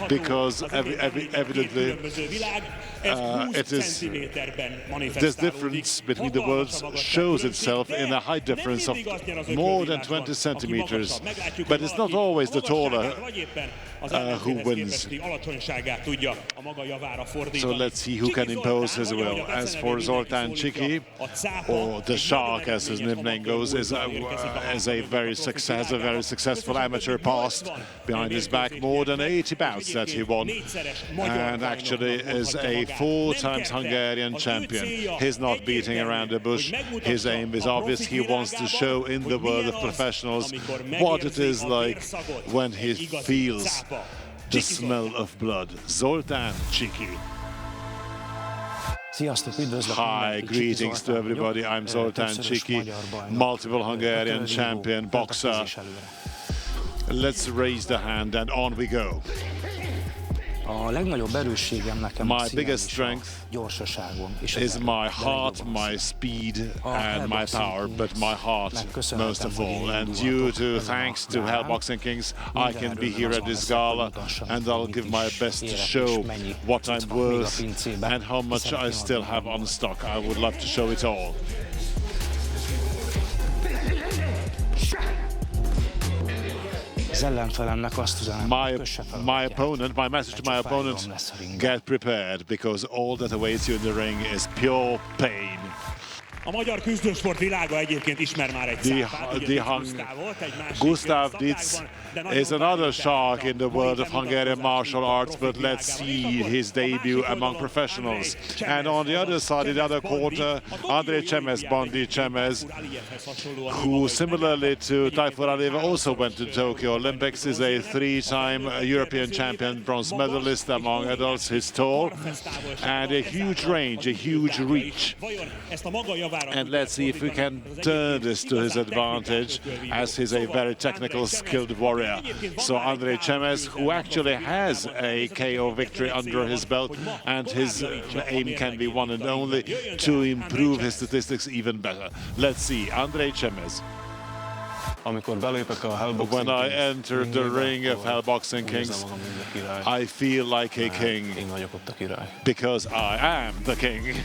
because evidently it is this difference between the worlds shows itself in a height difference of more than 20 centimeters, but it's not always the taller who wins. So let's see who can impose his will. As for Zoltán Csiki, or the Shark as his nickname goes, has a very successful amateur past behind his back, more than 80 bouts that he won, and actually is a 4 times Hungarian champion. He's not beating around the bush. His aim is obvious. He wants to show in the world of professionals what it is like when he feels the smell of blood. Zoltán Csiki. Hi, greetings to everybody. I'm Zoltán Csiki, multiple Hungarian champion boxer. Let's raise the hand and on we go. My biggest strength is my heart, my speed and my power, but my heart most of all. And thanks to Hell Boxing Kings, I can be here at this gala, and I'll give my best to show what I'm worth and how much I still have on stock. I would love to show it all. My message to my opponent, get prepared, because all that awaits you in the ring is pure pain. A magyar küzdősport világa egyébként ismer már egy cápát. Gustav Ditz is another shark in the world of Hungarian martial arts, but let's see his debut among professionals. And on the other side, in the other quarter, Andrej Csemez, Andrej Csemez, who similarly to Tayfur Aliyev also went to Tokyo Olympics, is a 3-time European champion, bronze medalist among adults. He's tall and a huge range, a huge reach. And let's see if we can turn this to his advantage, as he's a very technical, skilled warrior. So Andrej Csemez, who actually has a KO victory under his belt, and his aim can be one and only to improve his statistics even better. Let's see, Andrej Csemez. When I entered the ring of Hell Boxing Kings, I feel like a king, because I am the king.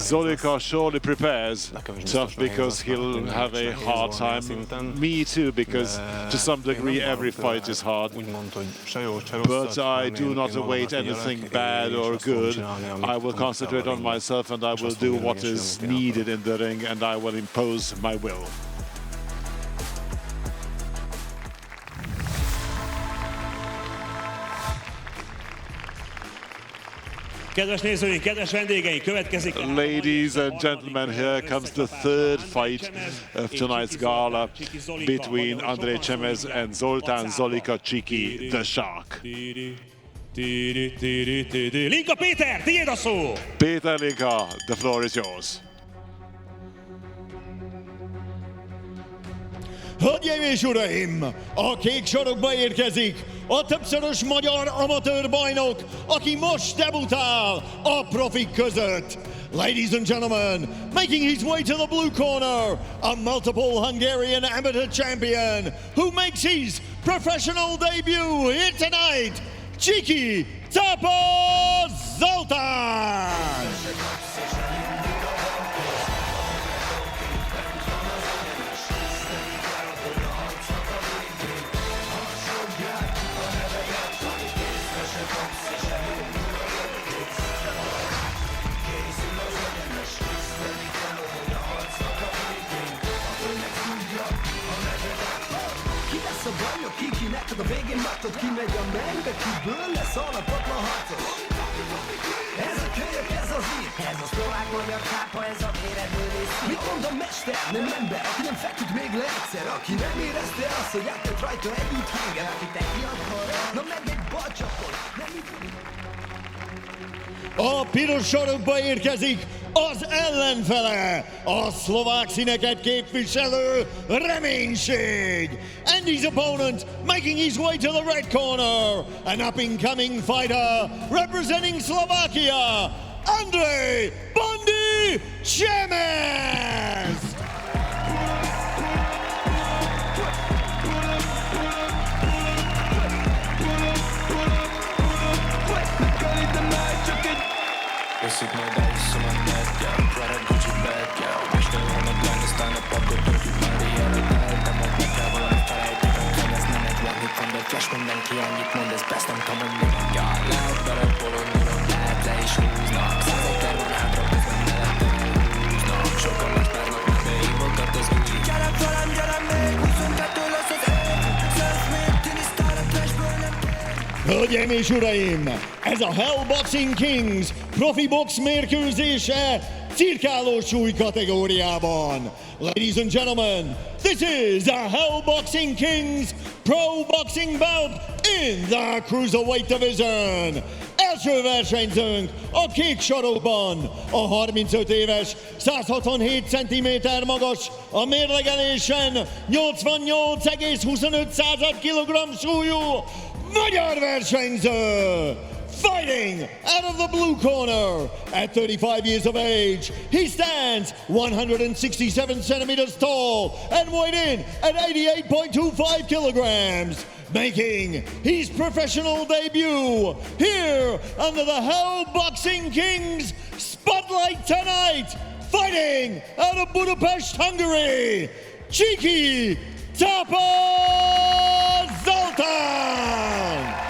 Zolika surely prepares, tough because he'll have a hard time. Me too, because to some degree every fight is hard. But I do not await anything bad or good. I will concentrate on myself, and I will do what is needed in the ring, and I will impose my will. Kedves nézőink, kedves vendégeink, következik. Ladies and gentlemen, here comes the third fight of tonight's gala between Andrej Csemez and Zoltán Zolika Csiki, the Shark. Linka Péter, tiéd a szó! Péter Linka, the floor is yours. Hölgyeim és uraim, a kék sarokba érkezik a többszörös magyar amatőr bajnok, aki most debutál a profik között. Ladies and gentlemen, making his way to the blue corner, a multiple Hungarian amateur champion who makes his professional debut here tonight, Csiki Zoltán! A végén látod, ki megy a mennybe, kiből lesz alapatlan harcos. Ez a kölyök, ez az itt, ez a szlovák magyar cápa, ez a véredből rész. Mit mond a mester, nem ember, aki nem feküdt még le egyszer, aki nem érezte azt, hogy átett rajta egy út hangen, aki te ki akar, na meg egy balcsapot, nem így. A piros sarokba érkezik az ellenfele, a szlovák színeket képviselő Reménység. And his opponent making his way to the red corner, an up-and-coming fighter representing Slovakia, Andrej Csemez. Veszik majd elviszem a nettel, Prada Gucci baggel, és te vannak lenni, aztán a papot töltjük már ilyenet eltem, ott meg kell valami felejtek, hogy ez nem egy one hit wonder, flash mindenki annyit mond, ez best nem tudom, hogy mi mondja. Lehet bele polonulok, lehet le is húznak, 101 terv van hátra, közben mellettem húznak, sokan más párnak, mert beívogat az új. Gyerem velem, gyerem még, 22 lesz az ég, self-made, tinisztál a flashből nem kér. Hölgyeim és uraim, ez a Hell Boxing Kings profi box mérkőzése cirkáló súly kategóriában. Ladies and gentlemen, this is a Hell Boxing Kings Pro Boxing Bout in the Cruiserweight Division. Első versenyzőnk a kék sarokban, a 35 éves, 167 cm magas, a mérlegelésen 88,25 kg súlyú magyar versenyző. Fighting out of the blue corner, at 35 years of age, he stands 167 centimeters tall and weighed in at 88.25 kilograms, making his professional debut here under the Hell Boxing Kings spotlight tonight, fighting out of Budapest, Hungary, Csiki Zoltán!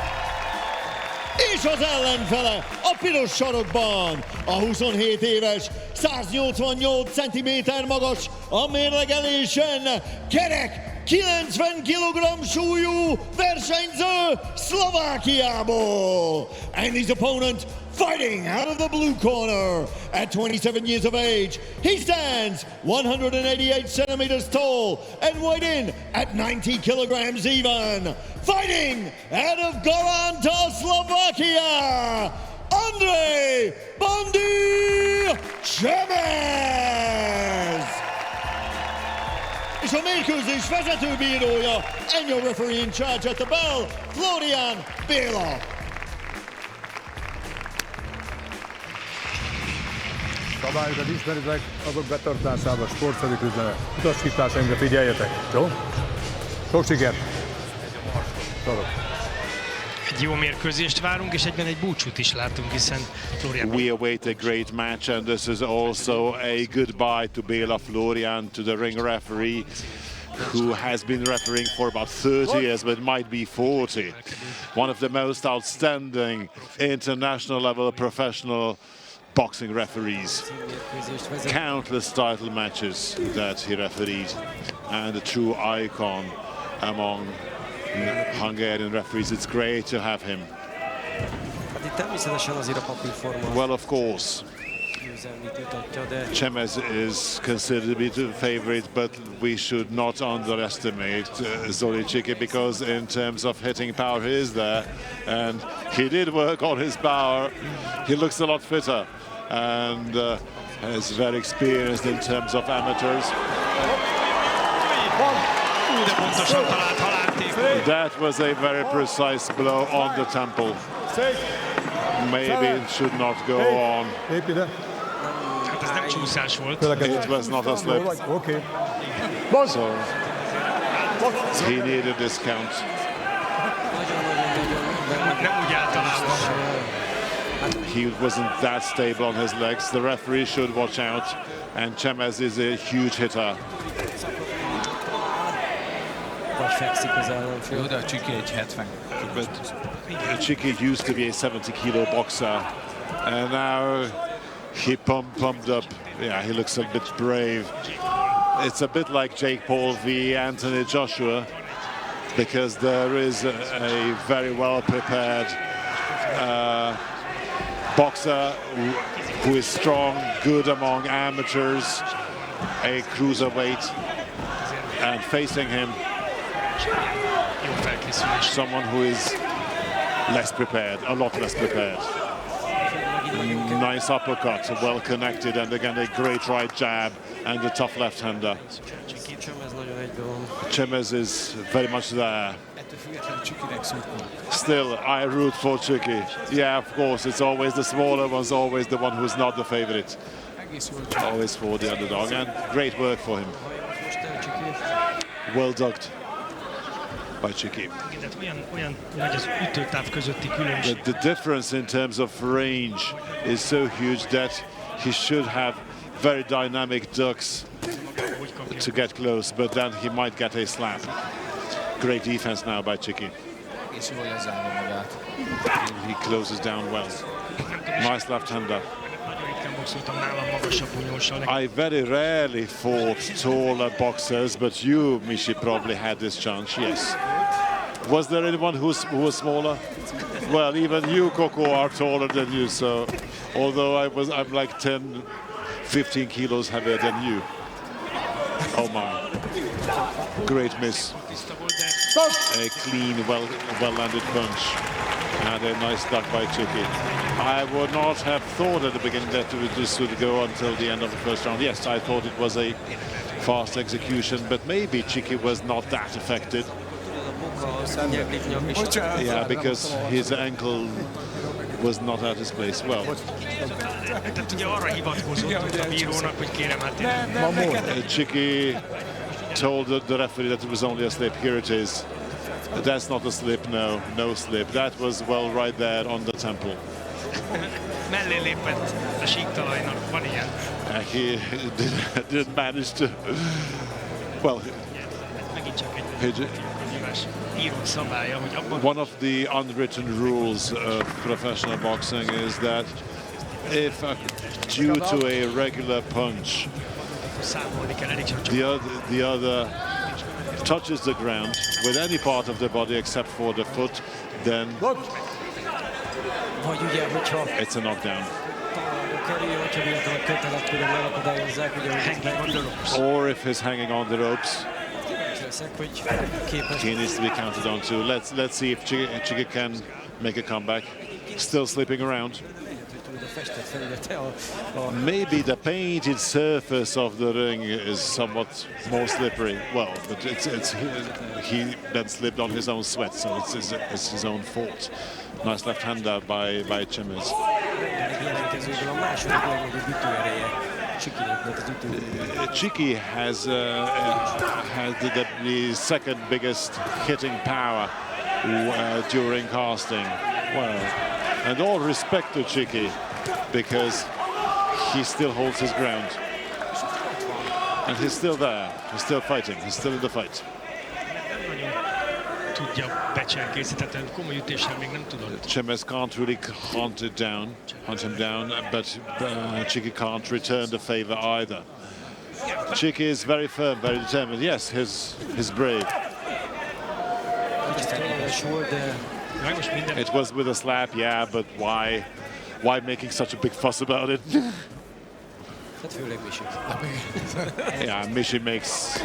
És az ellenfele a piros sarokban, a 27 éves, 188 cm magas, a mérlegelésen kerek 90 kg súlyú versenyző Szlovákiából. And his opponent fighting out of the blue corner at 27 years of age. He stands 188 centimeters tall and weighed in at 90 kilograms even. Fighting out of Galanta, Slovakia, Andrej Csemez! És a mérkőzés vezetőbírója, and your referee in charge at the bell, Florian Béla. Szabályokat ismeritek, azok betartásába, sportszerű küzdelme. Utasításainkra figyeljetek, jó? Sok sikert! Egy jó mérkőzést várunk, és egyben egy búcsút is látunk, hiszen Florian... We await a great match, and this is also a goodbye to Béla Florian, to the ring referee, who has been refereeing for about 30 years, but might be 40. One of the most outstanding international level professional boxing referees. Countless title matches that he refereed, and a true icon among Hungarian referees. It's great to have him. Well, of course, Csemez is considered to be the favorite, but we should not underestimate Zoli Csiki, because in terms of hitting power, he is there, and he did work on his power. He looks a lot fitter, and is very experienced in terms of amateurs. That was a very precise blow on the temple. Maybe it should not go on. Ez nem csúszás volt. It was not a slip. So he needed this count. Nem úgy általában. He wasn't that stable on his legs. The referee should watch out. And Csemez is a huge hitter. Jó, de a Csiki egy 70. But Csiki used to be a 70 kilo boxer, and now he pumped up. Yeah, he looks a bit brave. It's a bit like Jake Paul v. Anthony Joshua, because there is a very well prepared boxer who is strong, good among amateurs, a cruiserweight, and facing him someone who is less prepared, a lot less prepared. Nice uppercut, well connected, and again a great right jab and a tough left-hander. Csemez is very much there. Still, I root for Csiki. Yeah, of course, it's always the smaller one's always the one who's not the favorite. Always for the underdog, and great work for him. Well ducked by Csiki. The difference in terms of range is so huge that he should have very dynamic ducks to get close, but then he might get a slap. Great defense now by Csiki. He closes down well. Nice left-hander. I very rarely fought taller boxers, but you, Mishi, probably had this chance, yes. Was there anyone who was smaller? Well, even you, Coco, are taller than you, so although I'm like 10, 15 kilos heavier than you. Oh my. Great miss. A clean, well-landed punch. And a nice duck by Csiki. I would not have thought at the beginning that this would go until the end of the first round. Yes, I thought it was a fast execution, but maybe Csiki was not that affected. Yeah, because his ankle was not at his place. Well, Csiki told the referee that it was only a slip. Here it is. That's not a slip, no slip. That was well right there on the temple. He didn't manage to. Well, one of the unwritten rules of professional boxing is that if due to a regular punch, the other touches the ground with any part of the body except for the foot, then it's a knockdown. Or if he's hanging on the ropes, he needs to be counted on too. Let's see if Csiki can make a comeback. Still slipping around. Maybe the painted surface of the ring is somewhat more slippery. Well, but he then slipped on his own sweat, so it's his own fault. Nice left-hander by Csemez. Csiki has the second biggest hitting power during casting. Well, and all respect to Csiki, because he still holds his ground. And he's still there. He's still fighting. He's still in the fight. Csemez can't really hunt him down, but Csiki can't return the favor either. Csiki is very firm, very determined. Yes, he's brave. It was with a slap, yeah, but why making such a big fuss about it? Yeah, Mishi makes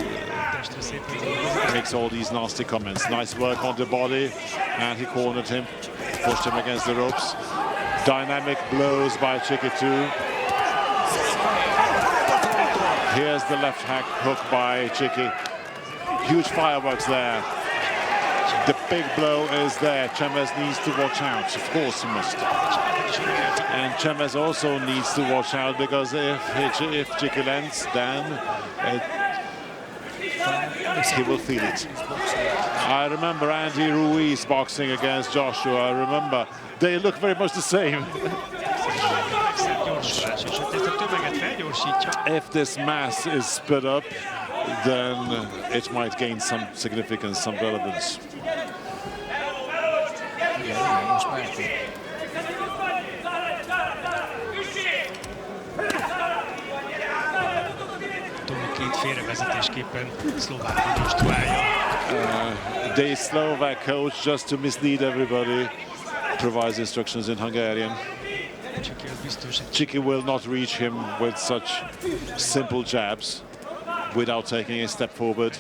all these nasty comments. Nice work on the body, and he cornered him, pushed him against the ropes. Dynamic blows by Csiki too. Here's the left hook by Csiki. Huge fireworks there. The big blow is there. Csemez needs to watch out. Of course he must. And Csemez also needs to watch out, because if Csiki lands, then he will feel it. I remember Andy Ruiz boxing against Joshua. I remember they look very much the same. If this mass is sped up, then it might gain some significance, some relevance. The Slovak coach, just to mislead everybody, provides instructions in Hungarian. Csiki will not reach him with such simple jabs without taking a step forward.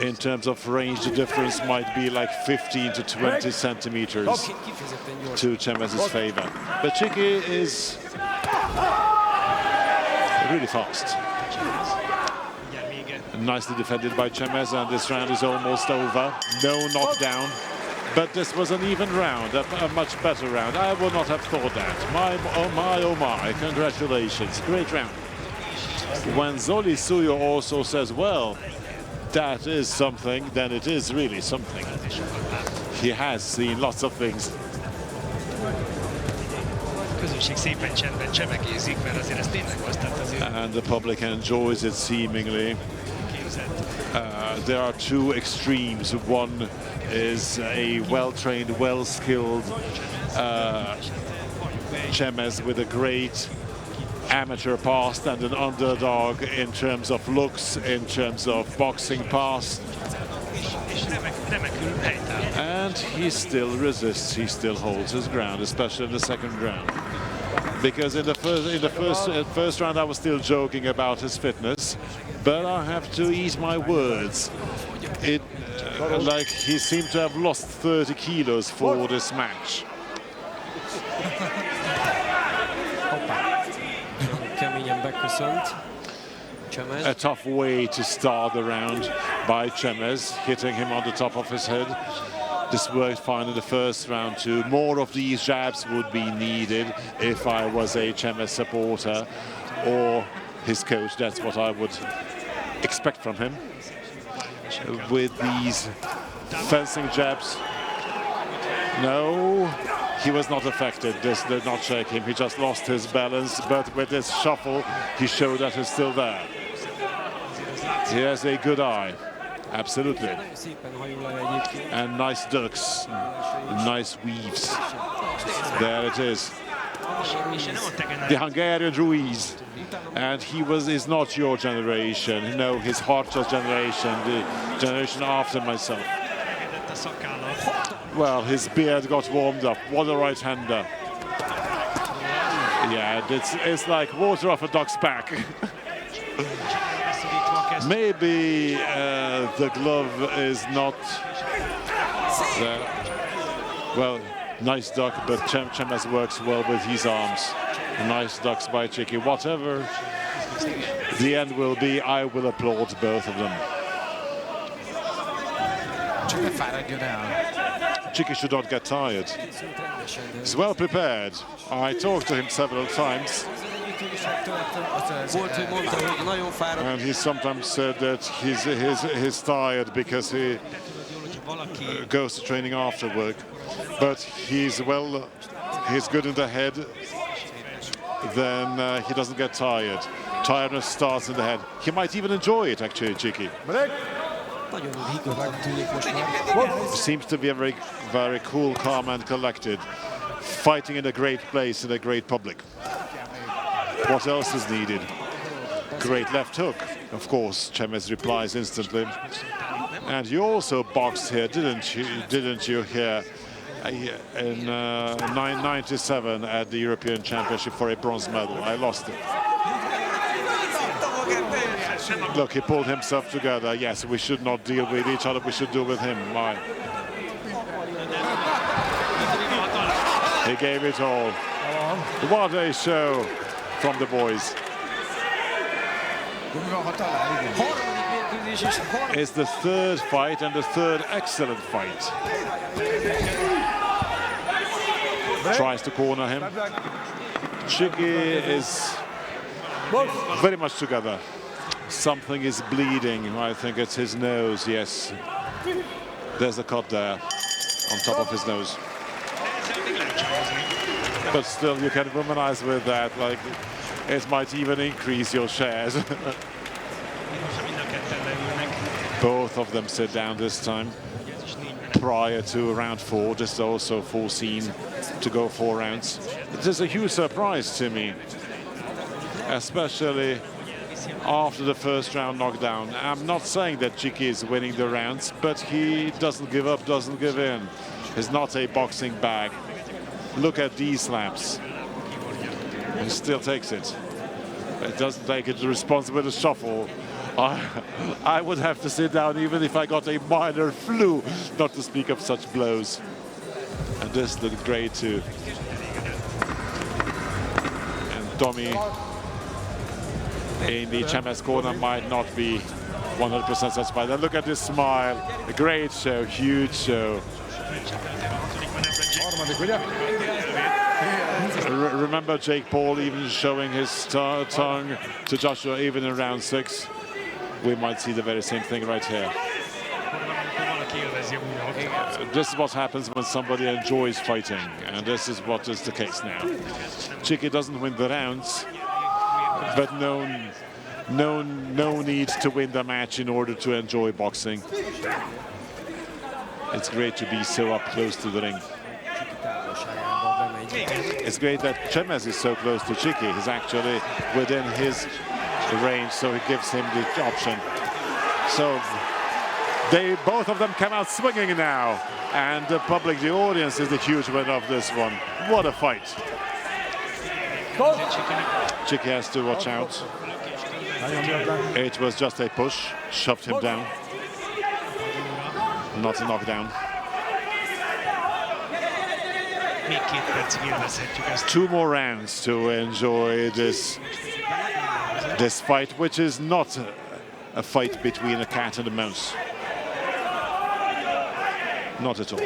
In terms of range, the difference might be like 15 to 20 centimeters to Csemez's favor. But Csiki is really fast. Nicely defended by Csemez, and this round is almost over. No knockdown. But this was an even round, a much better round. I would not have thought that. Oh my, congratulations. Great round. When Zoli Suyo also says, well, that is something, then it is really something. He has seen lots of things. And the public enjoys it seemingly. There are two extremes. One is a well-trained, well-skilled Csemez with a great amateur past and an underdog in terms of looks, in terms of boxing past. And he still resists, he still holds his ground, especially in the second round. Because in the first round I was still joking about his fitness, but I have to eat my words. Like he seemed to have lost 30 kilos for this match. A tough way to start the round by Csemez, hitting him on the top of his head. This worked fine in the first round too. More of these jabs would be needed if I was a Csemez supporter or his coach. That's what I would expect from him. With these fencing jabs, no, he was not affected. This did not shake him. He just lost his balance, but with this shuffle, he showed that he's still there. He has a good eye, absolutely. And nice ducks, nice weaves. There it is. The Hungarian Ruiz. And he is not your generation. No, his Harcos generation, the generation after myself. Well, his beard got warmed up. What a right-hander. Yeah, it's like water off a duck's back. Maybe the glove is not there. Well, nice duck, but Csemez works well with his arms. Nice ducks by Csiki. Whatever the end will be, I will applaud both of them. Csiki should not get tired. He's well prepared. I talked to him several times. And he sometimes said that he's tired because he goes to training after work. But he's good in the head. Then he doesn't get tired. Tiredness starts in the head. He might even enjoy it, actually, Csiki. Seems to be a very cool, calm and collected. Fighting in a great place, in a great public. What else is needed? Great left hook. Of course, Csemez replies instantly. And you also boxed here, didn't you, here? In 1997 at the European Championship for a bronze medal. I lost it. Look, he pulled himself together. Yes, we should not deal with each other. We should deal with him. Why? He gave it all. What a show from the boys. It's the third fight and the third excellent fight. Tries to corner him. Csiki is very much together. Something is bleeding. I think it's his nose, yes. There's a cut there on top of his nose. But still, you can womanize with that. Like, it might even increase your shares. Both of them sit down this time. Prior to round 4, this is also foreseen to go 4 rounds. It is a huge surprise to me, especially after the first round knockdown. I'm not saying that Csiki is winning the rounds, but he doesn't give up, doesn't give in. He's not a boxing bag. Look at these slaps. He still takes it. It doesn't take it responsible to shuffle I would have to sit down even if I got a minor flu, not to speak of such blows. And this looked great too. And Tommy in the Csemez corner might not be 100% satisfied. And look at this smile. A great show, huge show. Remember Jake Paul even showing his tongue to Joshua even in round 6. We might see the very same thing right here. This is what happens when somebody enjoys fighting, and this is what is the case now. Csiki doesn't win the rounds, but no need to win the match in order to enjoy boxing. It's great to be so up close to the ring. It's great that Csemez is so close to Csiki. He's actually within his range, so it gives him the option. So both of them come out swinging now, and the public, the audience, is the huge winner of this one. What a fight! Csiki has to watch out. It was just a push, shoved him down, not a knockdown. 2 more rounds to enjoy this fight, which is not a fight between a cat and a mouse. Not at all.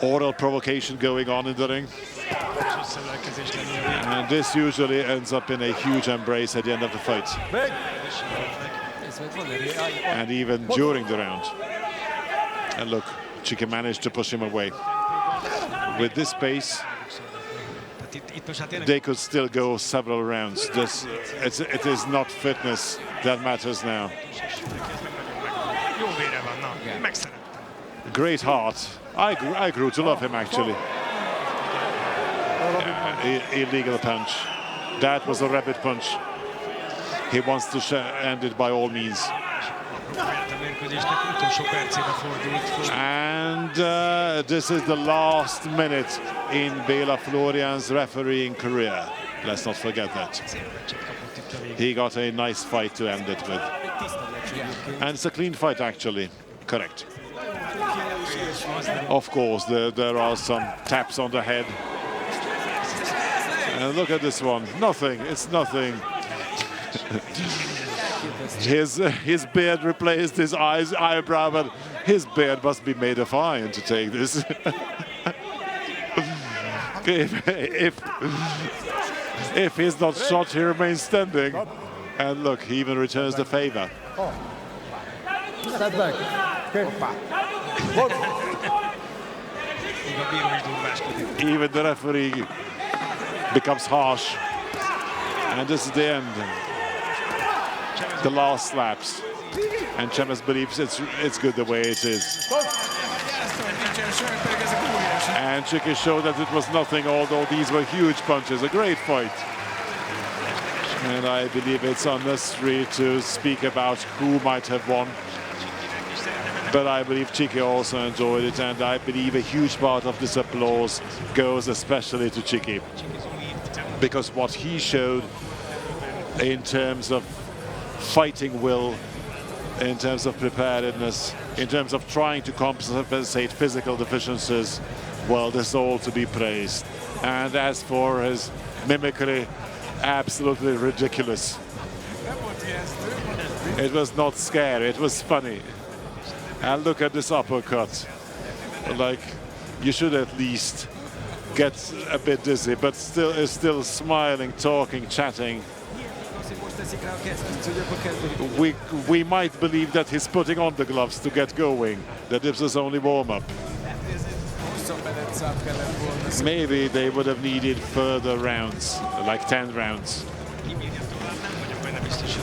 Oral provocation going on in the ring. And this usually ends up in a huge embrace at the end of the fight. And even during the round. And look, Csiki managed to push him away. With this pace, they could still go several rounds. It is not fitness that matters now. Great heart. I grew to love him, actually. Illegal punch. That was a rabbit punch. He wants to end it by all means. And this is the last minute in Béla Florian's refereeing career. Let's not forget that. He got a nice fight to end it with. And it's a clean fight, actually. Correct. Of course, there are some taps on the head. And look at this one. Nothing. It's nothing. His beard replaced his eyebrow, but his beard must be made of iron to take this. if he's not shot, he remains standing. And look, he even returns the favor. Even the referee becomes harsh. And this is the end. The last slaps. And Csemez believes it's good the way it is. And Csiki showed that it was nothing, although these were huge punches. A great fight. And I believe it's unnecessary to speak about who might have won. But I believe Csiki also enjoyed it, and I believe a huge part of this applause goes especially to Csiki. Because what he showed in terms of fighting will, in terms of preparedness, in terms of trying to compensate physical deficiencies, well, this is all to be praised. And as for his mimicry, absolutely ridiculous. It was not scary, it was funny. And look at this uppercut. Like, you should at least get a bit dizzy, but still smiling, talking, chatting. We might believe that he's putting on the gloves to get going, that this is only warm-up. Maybe they would have needed further rounds, like 10 rounds.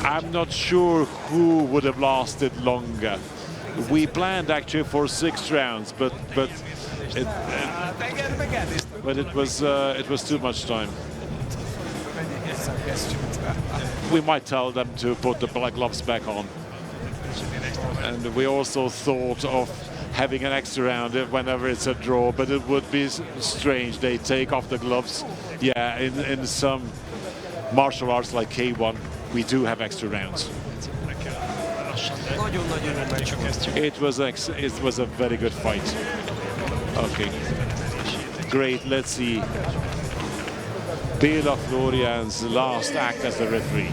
I'm not sure who would have lasted longer. We planned actually for 6 rounds, but it was too much time. We might tell them to put the black gloves back on. And we also thought of having an extra round whenever it's a draw, but it would be strange. They take off the gloves. Yeah, in some martial arts like K1, we do have extra rounds. It was a very good fight. Okay, great. Let's see Béla Florian's last act as the referee.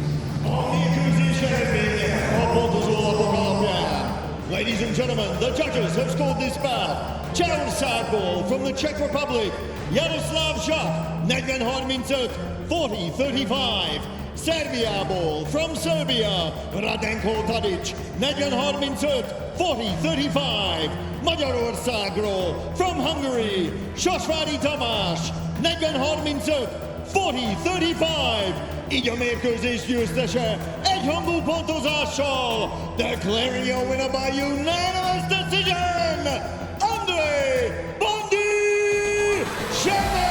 Ladies and gentlemen, the judges have scored this bout. Charles Sadball from the Czech Republic, Jaroslav Žak, 40 minut, 40-35. Serbia ball from Serbia, Radenko Tadic, 40 minut, 40-35. Magyarországról from Hungary, Sosvári Tamás, 40 minut, 40-35. Így a mérkőzés győztese egyhangú pontozással, declaring a winner by unanimous decision, Andrej Csemez!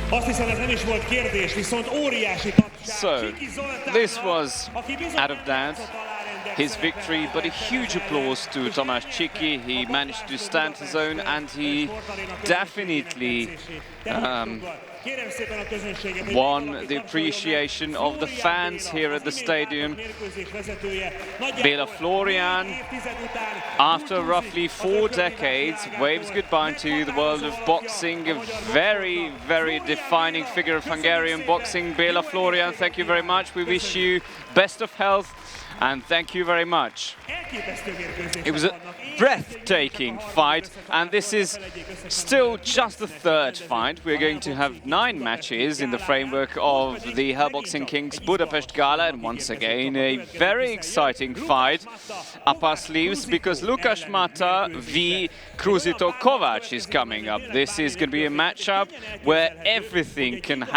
Azt hiszem, ez nem is volt kérdés, viszont óriási tapság. So, Csiki Zoltán, this was, aki bizony out of doubt, his victory, but a huge applause to Tamás Csiki. He managed to stand his own and he definitely won the appreciation of the fans here at the stadium. Béla Florian, after roughly 4 decades, waves goodbye to the world of boxing. A very, very defining figure of Hungarian boxing. Béla Florian, thank you very much. We wish you best of health. And thank you very much. It was a breathtaking fight, and this is still just the 3rd fight. We're going to have 9 matches in the framework of the Hell Boxing Kings Budapest Gala, and once again a very exciting fight up our sleeves because Lukas Mata v Kruzito Kovac is coming up. This is going to be a matchup where everything can happen.